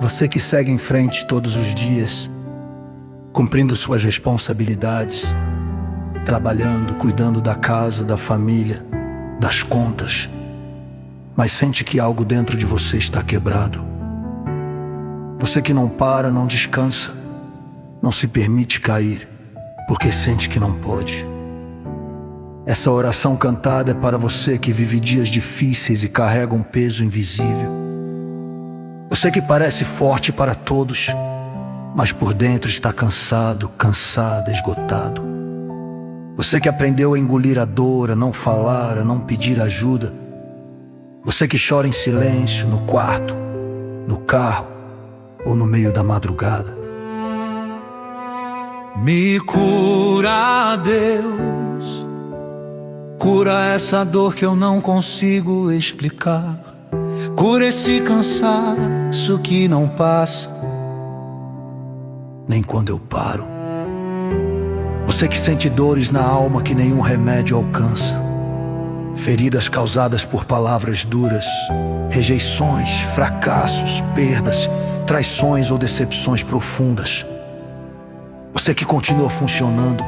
Você que segue em frente todos os dias, cumprindo suas responsabilidades, trabalhando, cuidando da casa, da família, das contas, mas sente que algo dentro de você está quebrado. Você que não para, não descansa, não se permite cair, porque sente que não pode. Essa oração cantada é para você que vive dias difíceis e carrega um peso invisível. Você que parece forte para todos, mas por dentro está cansado, cansada, esgotado. Você que aprendeu a engolir a dor, a não falar, a não pedir ajuda. Você que chora em silêncio, no quarto, no carro ou no meio da madrugada. Me cura, Deus, cura essa dor que eu não consigo explicar. Cura esse cansaço que não passa, nem quando eu paro. Você que sente dores na alma que nenhum remédio alcança, feridas causadas por palavras duras, rejeições, fracassos, perdas, traições ou decepções profundas. Você que continua funcionando,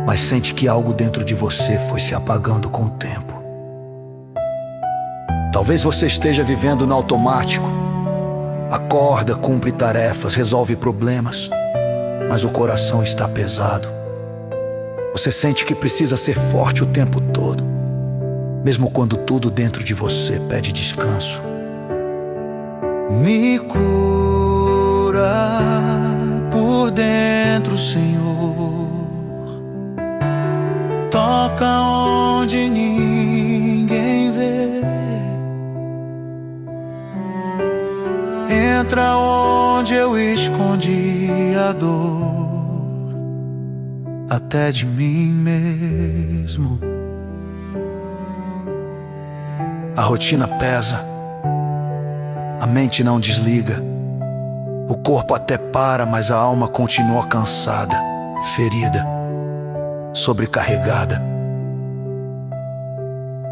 mas sente que algo dentro de você foi se apagando com o tempo. Talvez você esteja vivendo no automático. Acorda, cumpre tarefas, resolve problemas, mas o coração está pesado. Você sente que precisa ser forte o tempo todo, mesmo quando tudo dentro de você pede descanso. Me cura por dentro, Senhor. Toca onde ninguém vê. Entra onde eu escondi a dor, até de mim mesmo. A rotina pesa, a mente não desliga. O corpo até para, mas a alma continua cansada, ferida, sobrecarregada.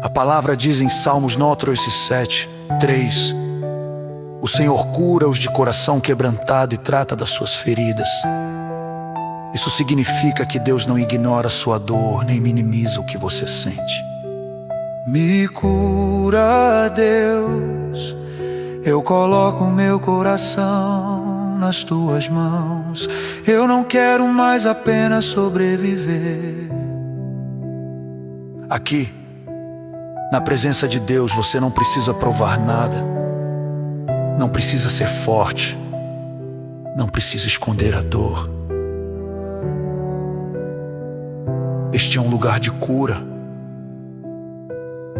A palavra diz em Salmos 97:3: o Senhor cura os de coração quebrantado e trata das suas feridas. Isso significa que Deus não ignora sua dor, nem minimiza o que você sente. Me cura, Deus, eu coloco meu coração nas tuas mãos. Eu não quero mais apenas sobreviver. Aqui, na presença de Deus, você não precisa provar nada. Não precisa ser forte, não precisa esconder a dor. Este é um lugar de cura,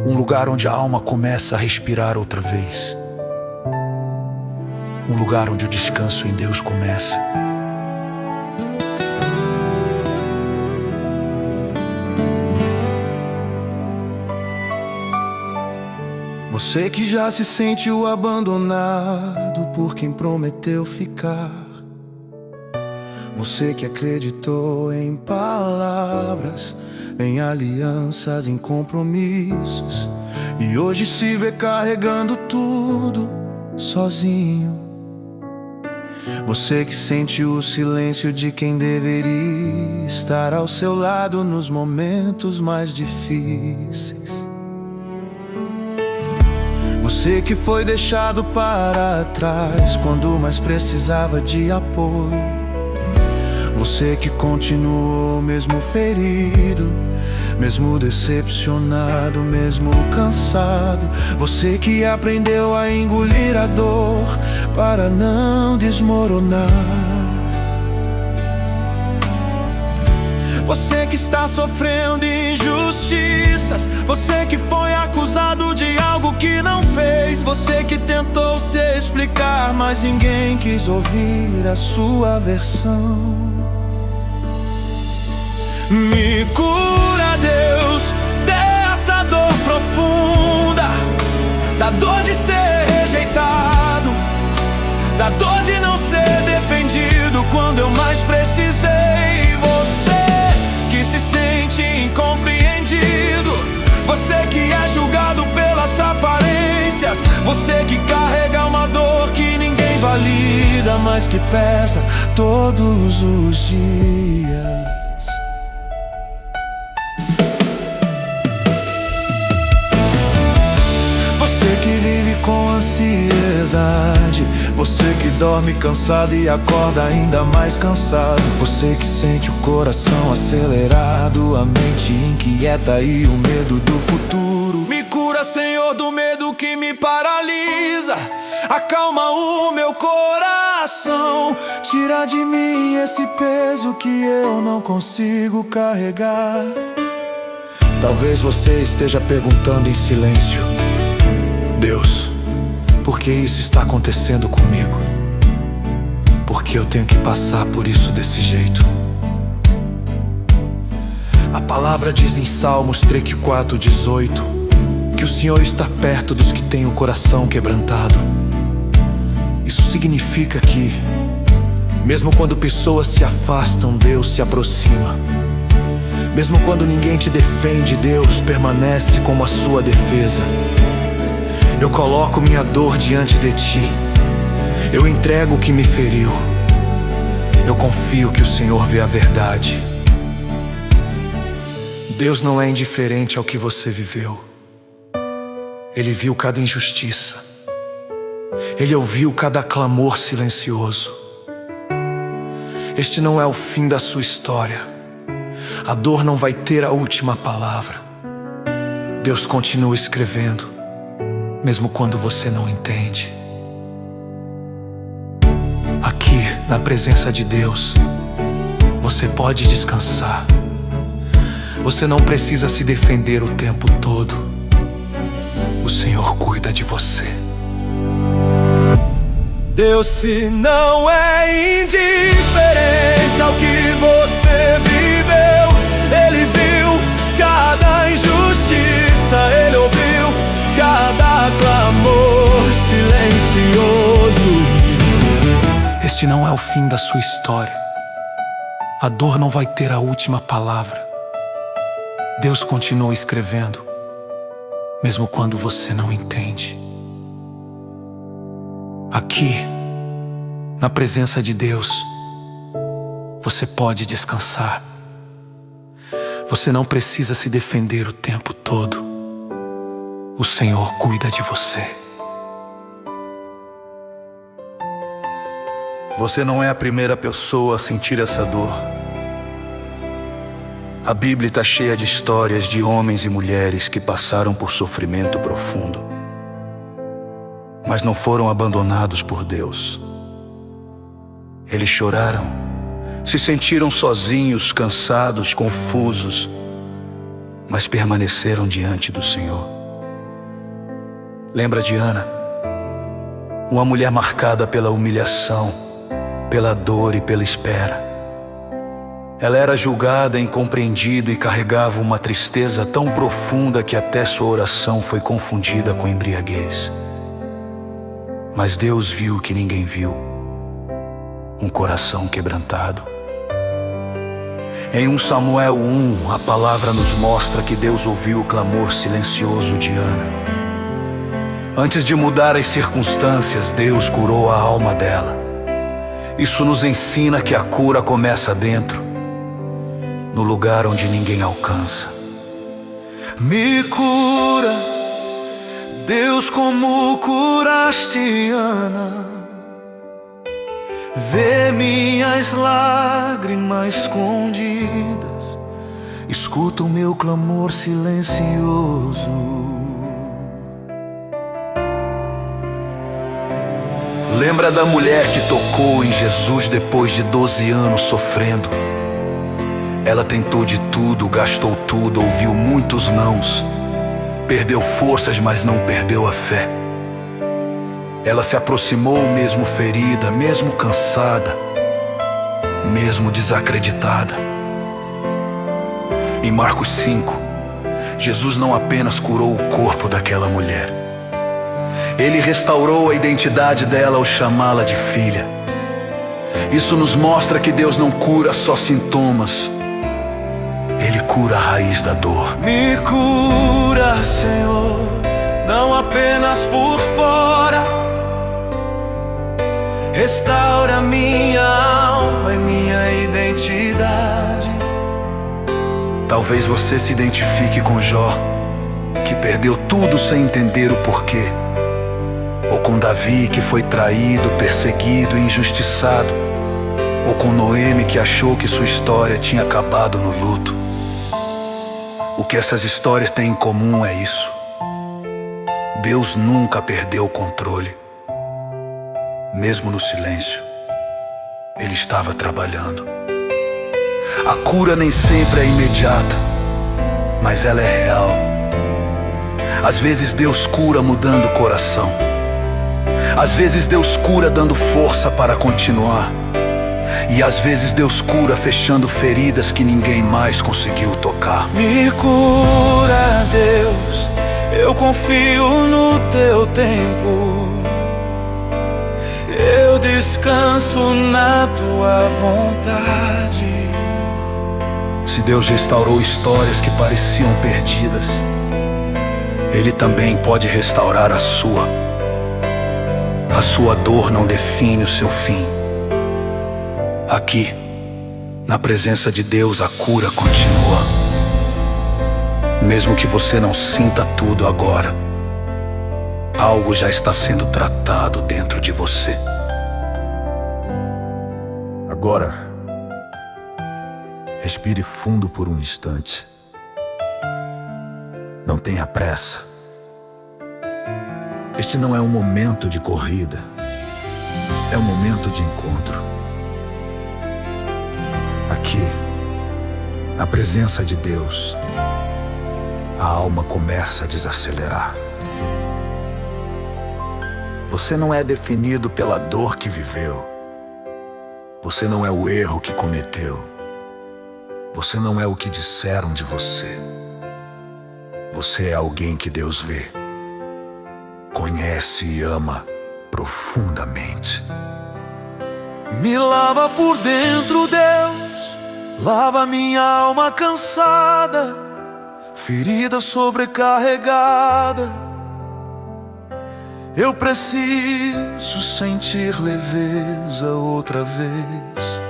um lugar onde a alma começa a respirar outra vez, um lugar onde o descanso em Deus começa. Você que já se sentiu abandonado por quem prometeu ficar. Você que acreditou em palavras, em alianças, em compromissos, e hoje se vê carregando tudo sozinho. Você que sente o silêncio de quem deveria estar ao seu lado nos momentos mais difíceis. Você que foi deixado para trás quando mais precisava de apoio. Você que continuou mesmo ferido, mesmo decepcionado, mesmo cansado. Você que aprendeu a engolir a dor para não desmoronar. Você que está sofrendo injustiças. Você que foi acusado de algo que não fez. Você que tentou se explicar, mas ninguém quis ouvir a sua versão. Me cura, Deus, dessa dor profunda, da dor de ser rejeitado, da dor de não ser defendido quando eu mais precisei. Você que se sente incompreendido, você que é julgado pelas aparências, você que carrega uma dor que ninguém vai lida, mas que pesa todos os dias. Você que vive com ansiedade, você que dorme cansado e acorda ainda mais cansado, você que sente o coração acelerado, a mente inquieta e o medo do futuro. Me cura, Senhor, do medo que me paralisa, acalma o meu coração, tira de mim esse peso que eu não consigo carregar. Talvez você esteja perguntando em silêncio: Deus, por que isso está acontecendo comigo? Por que eu tenho que passar por isso desse jeito? A palavra diz em Salmos 34:18 que o Senhor está perto dos que têm o coração quebrantado. Isso significa que, mesmo quando pessoas se afastam, Deus se aproxima. Mesmo quando ninguém te defende, Deus permanece como a sua defesa. Eu coloco minha dor diante de ti, eu entrego o que me feriu, eu confio que o Senhor vê a verdade. Deus não é indiferente ao que você viveu. Ele viu cada injustiça, Ele ouviu cada clamor silencioso. Este não é o fim da sua história, a dor não vai ter a última palavra. Deus continua escrevendo, mesmo quando você não entende. Aqui, na presença de Deus, você pode descansar. Você não precisa se defender o tempo todo. O Senhor cuida de você. Deus, se não é indiferente ao que você viveu, Ele viu cada injustiça, Ele ouviu cada clamor silencioso. Este não é o fim da sua história, a dor não vai ter a última palavra. Deus continua escrevendo, mesmo quando você não entende. Aqui, na presença de Deus, você pode descansar. Você não precisa se defender o tempo todo. O Senhor cuida de você. Você não é a primeira pessoa a sentir essa dor. A Bíblia está cheia de histórias de homens e mulheres que passaram por sofrimento profundo, mas não foram abandonados por Deus. Eles choraram, se sentiram sozinhos, cansados, confusos, mas permaneceram diante do Senhor. Lembra de Ana? Uma mulher marcada pela humilhação, pela dor e pela espera. Ela era julgada, incompreendida e carregava uma tristeza tão profunda que até sua oração foi confundida com embriaguez. Mas Deus viu o que ninguém viu: um coração quebrantado. Em 1 Samuel 1, a palavra nos mostra que Deus ouviu o clamor silencioso de Ana. Antes de mudar as circunstâncias, Deus curou a alma dela. Isso nos ensina que a cura começa dentro, no lugar onde ninguém alcança. Me cura, Deus, como curaste Ana. Vê minhas lágrimas escondidas, escuta o meu clamor silencioso. Lembra da mulher que tocou em Jesus depois de 12 anos sofrendo? Ela tentou de tudo, gastou tudo, ouviu muitos nãos, perdeu forças, mas não perdeu a fé. Ela se aproximou mesmo ferida, mesmo cansada, mesmo desacreditada. Em Marcos 5, Jesus não apenas curou o corpo daquela mulher, Ele restaurou a identidade dela ao chamá-la de filha. Isso nos mostra que Deus não cura só sintomas, Ele cura a raiz da dor. Me cura, Senhor, não apenas por fora. Restaura minha alma e minha identidade. Talvez você se identifique com Jó, que perdeu tudo sem entender o porquê. Ou com Davi, que foi traído, perseguido e injustiçado. Ou com Noemi, que achou que sua história tinha acabado no luto. O que essas histórias têm em comum é isso: Deus nunca perdeu o controle. Mesmo no silêncio, Ele estava trabalhando. A cura nem sempre é imediata, mas ela é real. Às vezes Deus cura mudando o coração. Às vezes Deus cura dando força para continuar. E às vezes Deus cura fechando feridas que ninguém mais conseguiu tocar. Me cura, Deus, eu confio no Teu tempo. Eu descanso na Tua vontade. Se Deus restaurou histórias que pareciam perdidas, Ele também pode restaurar a sua. A sua dor não define o seu fim. Aqui, na presença de Deus, a cura continua. Mesmo que você não sinta tudo agora, algo já está sendo tratado dentro de você. Agora, respire fundo por um instante. Não tenha pressa. Este não é um momento de corrida, é um momento de encontro. Aqui, na presença de Deus, a alma começa a desacelerar. Você não é definido pela dor que viveu. Você não é o erro que cometeu. Você não é o que disseram de você. Você é alguém que Deus vê, conhece e ama profundamente. Me lava por dentro, Deus. Lava minha alma cansada, ferida sobrecarregada. Eu preciso sentir leveza outra vez.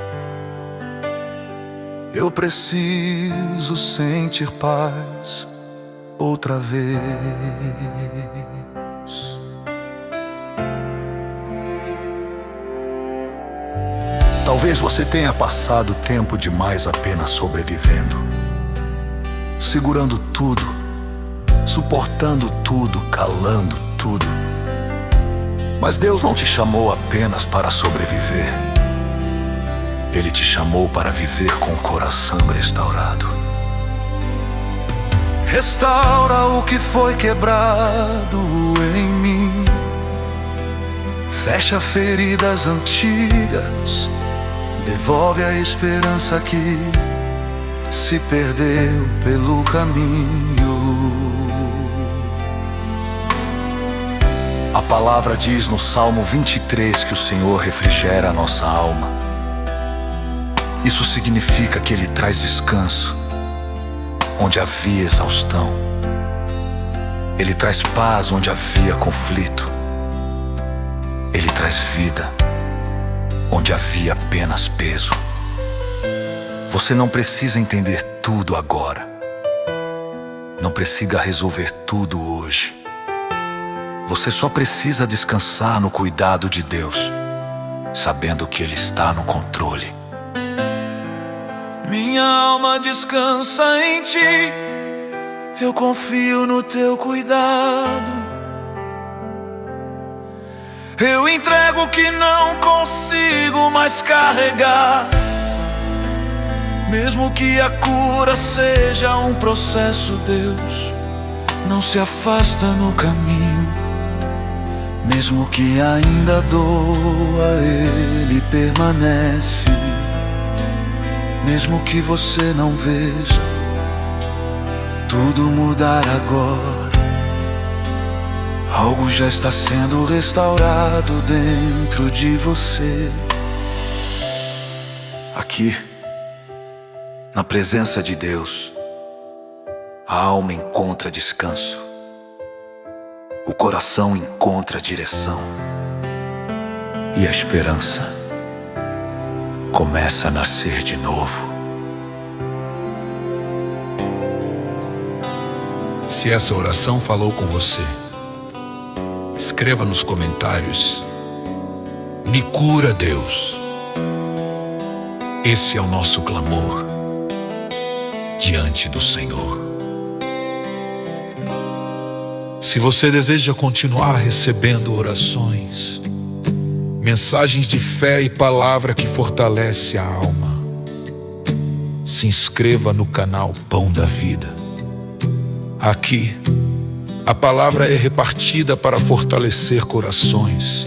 Eu preciso sentir paz outra vez. Talvez você tenha passado tempo demais apenas sobrevivendo, segurando tudo, suportando tudo, calando tudo. Mas Deus não te chamou apenas para sobreviver. Ele te chamou para viver com o coração restaurado. Restaura o que foi quebrado em mim. Fecha feridas antigas. Devolve a esperança que se perdeu pelo caminho. A palavra diz no Salmo 23 que o Senhor refrigera a nossa alma. Isso significa que Ele traz descanso onde havia exaustão. Ele traz paz onde havia conflito. Ele traz vida onde havia apenas peso. Você não precisa entender tudo agora. Não precisa resolver tudo hoje. Você só precisa descansar no cuidado de Deus, sabendo que Ele está no controle. Minha alma descansa em Ti. Eu confio no Teu cuidado. Eu entrego o que não consigo mais carregar. Mesmo que a cura seja um processo, Deus não se afasta no caminho. Mesmo que ainda doa, Ele permanece. Mesmo que você não veja tudo mudar agora, algo já está sendo restaurado dentro de você. Aqui, na presença de Deus, a alma encontra descanso. O coração encontra direção. e a esperança começa a nascer de novo. Se essa oração falou com você, escreva nos comentários: me cura, Deus. Esse é o nosso clamor diante do Senhor. Se você deseja continuar recebendo orações, mensagens de fé e palavra que fortalece a alma, se inscreva no canal Pão da Vida. Aqui, a palavra é repartida para fortalecer corações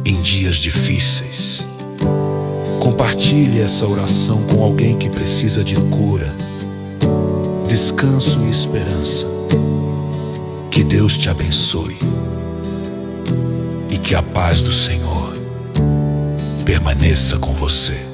em dias difíceis. Compartilhe essa oração com alguém que precisa de cura, descanso e esperança. Que Deus te abençoe e que a paz do Senhor permaneça com você.